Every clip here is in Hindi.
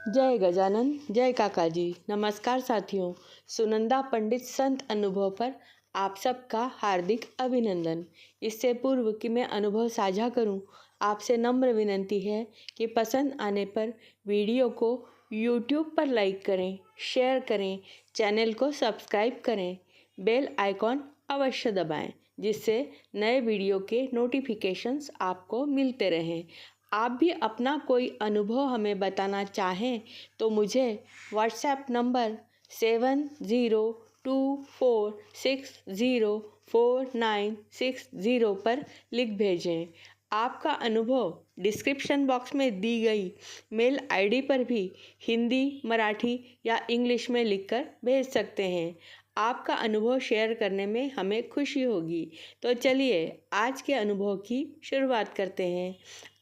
जय गजानन, जय काका जी। नमस्कार साथियों, सुनंदा पंडित संत अनुभव पर आप सबका हार्दिक अभिनंदन। इससे पूर्व कि मैं अनुभव साझा करूं, आपसे नम्र विनंती है कि पसंद आने पर वीडियो को YouTube पर लाइक करें, शेयर करें, चैनल को सब्सक्राइब करें, बेल आइकॉन अवश्य दबाएं, जिससे नए वीडियो के नोटिफिकेशंस आपको मिलते रहें। आप भी अपना कोई अनुभव हमें बताना चाहें तो मुझे व्हाट्सएप नंबर 7024604960 पर लिख भेजें। आपका अनुभव डिस्क्रिप्शन बॉक्स में दी गई मेल आईडी पर भी हिंदी, मराठी या इंग्लिश में लिखकर भेज सकते हैं। आपका अनुभव शेयर करने में हमें खुशी होगी। तो चलिए आज के अनुभव की शुरुआत करते हैं।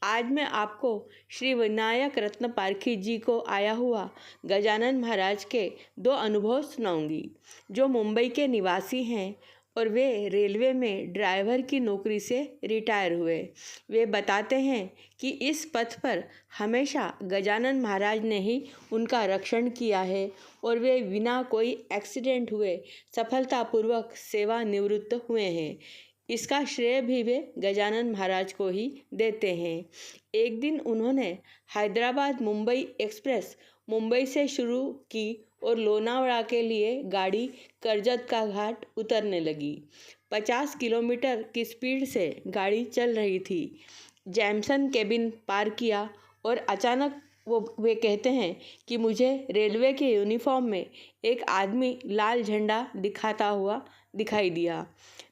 आज मैं आपको श्री विनायक रत्न पारखी जी को आया हुआ गजानन महाराज के 2 अनुभव सुनाऊंगी, जो मुंबई के निवासी हैं और वे रेलवे में ड्राइवर की नौकरी से रिटायर हुए। वे बताते हैं कि इस पथ पर हमेशा गजानन महाराज ने ही उनका रक्षण किया है और वे बिना कोई एक्सीडेंट हुए सफलतापूर्वक सेवानिवृत्त हुए हैं। इसका श्रेय भी वे गजानन महाराज को ही देते हैं। एक दिन उन्होंने हैदराबाद मुंबई एक्सप्रेस मुंबई से शुरू की और लोनावड़ा के लिए गाड़ी करजत का घाट उतरने लगी। 50 किलोमीटर की स्पीड से गाड़ी चल रही थी। जैमसन केबिन पार किया और अचानक वे कहते हैं कि मुझे रेलवे के यूनिफॉर्म में एक आदमी लाल झंडा दिखाता हुआ दिखाई दिया।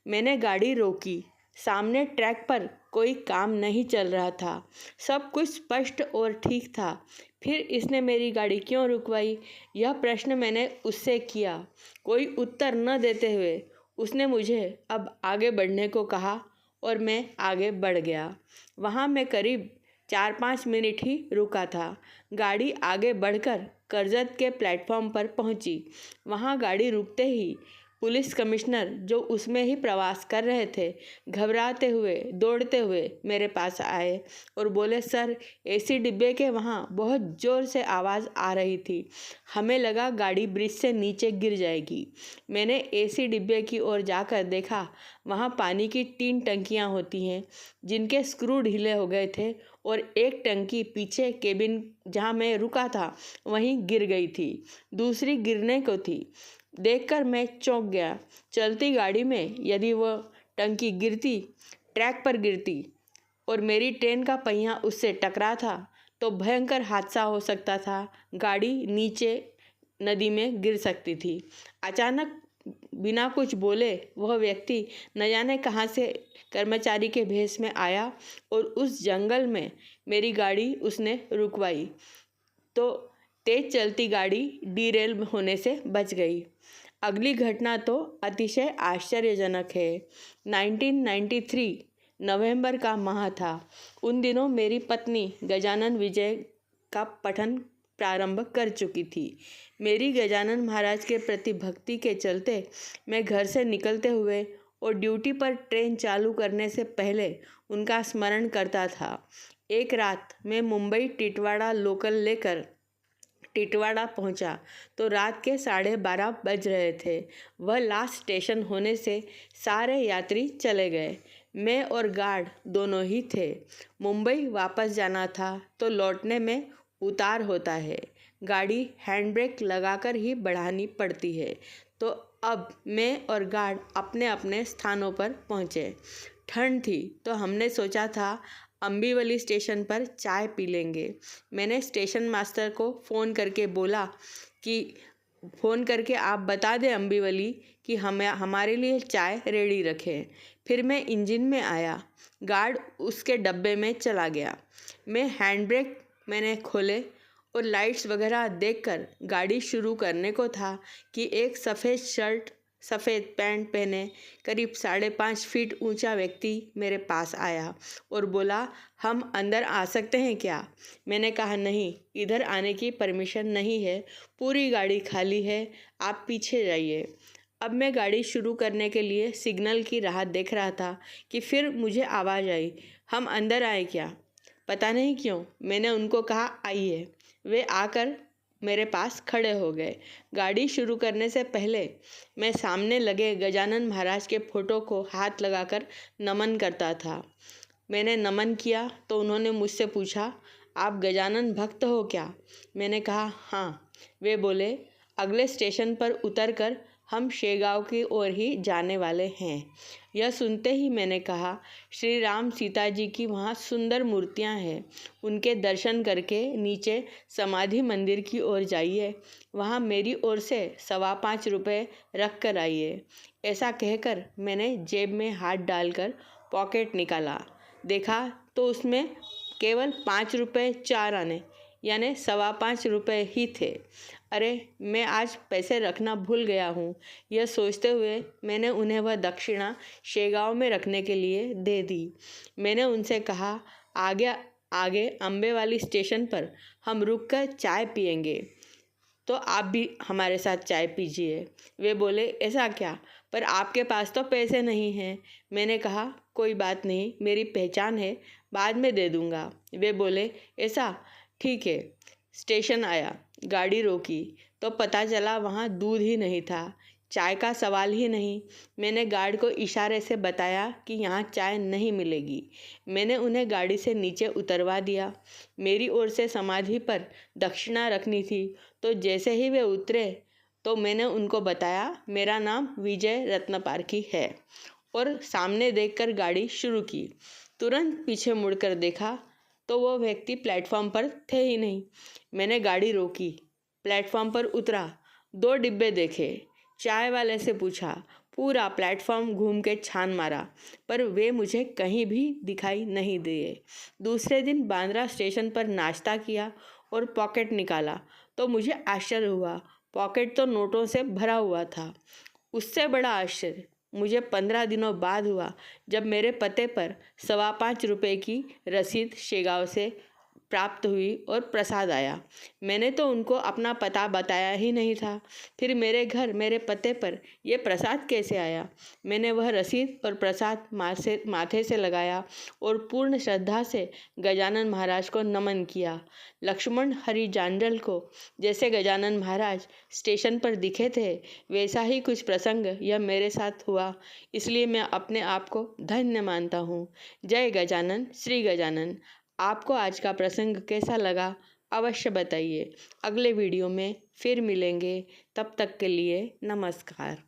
मैंने गाड़ी रोकी। सामने ट्रैक पर कोई काम नहीं चल रहा था। सब कुछ स्पष्ट और ठीक था। फिर इसने मेरी गाड़ी क्यों रुकवाई, यह प्रश्न मैंने उससे किया। कोई उत्तर न देते हुए उसने मुझे अब आगे बढ़ने को कहा और मैं आगे बढ़ गया। वहाँ मैं करीब 4-5 मिनट ही रुका था। गाड़ी आगे बढ़कर करजत के प्लेटफॉर्म पर पहुंची। वहां गाड़ी रुकते ही पुलिस कमिश्नर, जो उसमें ही प्रवास कर रहे थे, घबराते हुए दौड़ते हुए मेरे पास आए और बोले, सर, एसी डिब्बे के वहाँ बहुत ज़ोर से आवाज़ आ रही थी। हमें लगा गाड़ी ब्रिज से नीचे गिर जाएगी। मैंने एसी डिब्बे की ओर जाकर देखा। वहाँ पानी की 3 टंकियाँ होती हैं, जिनके स्क्रू ढीले हो गए थे और एक टंकी पीछे केबिन जहाँ मैं रुका था वहीं गिर गई थी। दूसरी गिरने को थी। देखकर मैं चौंक गया। चलती गाड़ी में यदि वह टंकी गिरती, ट्रैक पर गिरती और मेरी ट्रेन का पहिया उससे टकरा था तो भयंकर हादसा हो सकता था। गाड़ी नीचे नदी में गिर सकती थी। अचानक बिना कुछ बोले वह व्यक्ति न जाने कहाँ से कर्मचारी के भेष में आया और उस जंगल में मेरी गाड़ी उसने रुकवाई तो तेज चलती गाड़ी डीरेल होने से बच गई। अगली घटना तो अतिशय आश्चर्यजनक है। 1993 नवंबर का माह था। उन दिनों मेरी पत्नी गजानन विजय का पठन प्रारंभ कर चुकी थी। मेरी गजानन महाराज के प्रति भक्ति के चलते मैं घर से निकलते हुए और ड्यूटी पर ट्रेन चालू करने से पहले उनका स्मरण करता था। एक रात मैं मुंबई टिटवाड़ा लोकल लेकर टिटवाड़ा पहुंचा तो रात के 12:30 बज रहे थे। वह लास्ट स्टेशन होने से सारे यात्री चले गए। मैं और गार्ड दोनों ही थे। मुंबई वापस जाना था तो लौटने में उतार होता है। गाड़ी हैंड ब्रेक लगाकर ही बढ़ानी पड़ती है। तो अब मैं और गार्ड अपने अपने स्थानों पर पहुँचे। ठंड थी तो हमने सोचा था अम्बीवली स्टेशन पर चाय पी लेंगे। मैंने स्टेशन मास्टर को फ़ोन करके बोला कि आप बता दें अम्बीवली कि हमारे लिए चाय रेडी रखें। फिर मैं इंजन में आया। गार्ड उसके डब्बे में चला गया। मैं हैंड ब्रेक मैंने खोले और लाइट्स वगैरह देखकर गाड़ी शुरू करने को था कि एक सफ़ेद शर्ट सफ़ेद पैंट पहने करीब 5.5 फीट ऊंचा व्यक्ति मेरे पास आया और बोला, हम अंदर आ सकते हैं क्या? मैंने कहा, नहीं, इधर आने की परमिशन नहीं है, पूरी गाड़ी खाली है, आप पीछे जाइए। अब मैं गाड़ी शुरू करने के लिए सिग्नल की राह देख रहा था कि फिर मुझे आवाज़ आई, हम अंदर आए क्या? पता नहीं क्यों मैंने उनको कहा आइए। वे आकर मेरे पास खड़े हो गए। गाड़ी शुरू करने से पहले मैं सामने लगे गजानन महाराज के फोटो को हाथ लगाकर नमन करता था। मैंने नमन किया तो उन्होंने मुझसे पूछा, आप गजानन भक्त हो क्या? मैंने कहा हाँ। वे बोले, अगले स्टेशन पर उतरकर हम शेगांव की ओर ही जाने वाले हैं। यह सुनते ही मैंने कहा, श्री राम सीता जी की वहाँ सुंदर मूर्तियाँ हैं, उनके दर्शन करके नीचे समाधि मंदिर की ओर जाइए, वहाँ मेरी ओर से 5.25 रुपये रख कर आइए। ऐसा कहकर मैंने जेब में हाथ डालकर पॉकेट निकाला। देखा तो उसमें केवल 5 रुपये 4 आने यानी 5.25 रुपये ही थे। अरे मैं आज पैसे रखना भूल गया हूँ। यह सोचते हुए मैंने उन्हें वह दक्षिणा शेगांव में रखने के लिए दे दी। मैंने उनसे कहा, आगे अम्बे वाली स्टेशन पर हम रुककर चाय पियेंगे, तो आप भी हमारे साथ चाय पीजिए। वे बोले, ऐसा क्या? पर आपके पास तो पैसे नहीं हैं। मैंने कहा, कोई बात नहीं, मेरी पहचान है, बाद में दे दूँगा। वे बोले, ऐसा? ठीक है। स्टेशन आया, गाड़ी रोकी तो पता चला वहाँ दूध ही नहीं था, चाय का सवाल ही नहीं। मैंने गार्ड को इशारे से बताया कि यहाँ चाय नहीं मिलेगी। मैंने उन्हें गाड़ी से नीचे उतरवा दिया। मेरी ओर से समाधि पर दक्षिणा रखनी थी, तो जैसे ही वे उतरे तो मैंने उनको बताया, मेरा नाम विजय रत्नपारखी है, और सामने देखकर गाड़ी शुरू की। तुरंत पीछे मुड़कर देखा तो वो व्यक्ति प्लेटफॉर्म पर थे ही नहीं। मैंने गाड़ी रोकी, प्लेटफॉर्म पर उतरा, 2 डिब्बे देखे, चाय वाले से पूछा, पूरा प्लेटफॉर्म घूम के छान मारा, पर वे मुझे कहीं भी दिखाई नहीं दिए। दूसरे दिन बांद्रा स्टेशन पर नाश्ता किया और पॉकेट निकाला तो मुझे आश्चर्य हुआ। पॉकेट तो नोटों से भरा हुआ था। उससे बड़ा आश्चर्य मुझे 15 दिनों बाद हुआ, जब मेरे पते पर 5.25 रुपये की रसीद शेगांव से प्राप्त हुई और प्रसाद आया। मैंने तो उनको अपना पता बताया ही नहीं था, फिर मेरे घर मेरे पते पर यह प्रसाद कैसे आया? मैंने वह रसीद और प्रसाद माथे से लगाया और पूर्ण श्रद्धा से गजानन महाराज को नमन किया। लक्ष्मण हरि जांजल को जैसे गजानन महाराज स्टेशन पर दिखे थे, वैसा ही कुछ प्रसंग यह मेरे साथ हुआ, इसलिए मैं अपने आप को धन्य मानता हूँ। जय गजानन, श्री गजानन। आपको आज का प्रसंग कैसा लगा अवश्य बताइए। अगले वीडियो में फिर मिलेंगे, तब तक के लिए नमस्कार।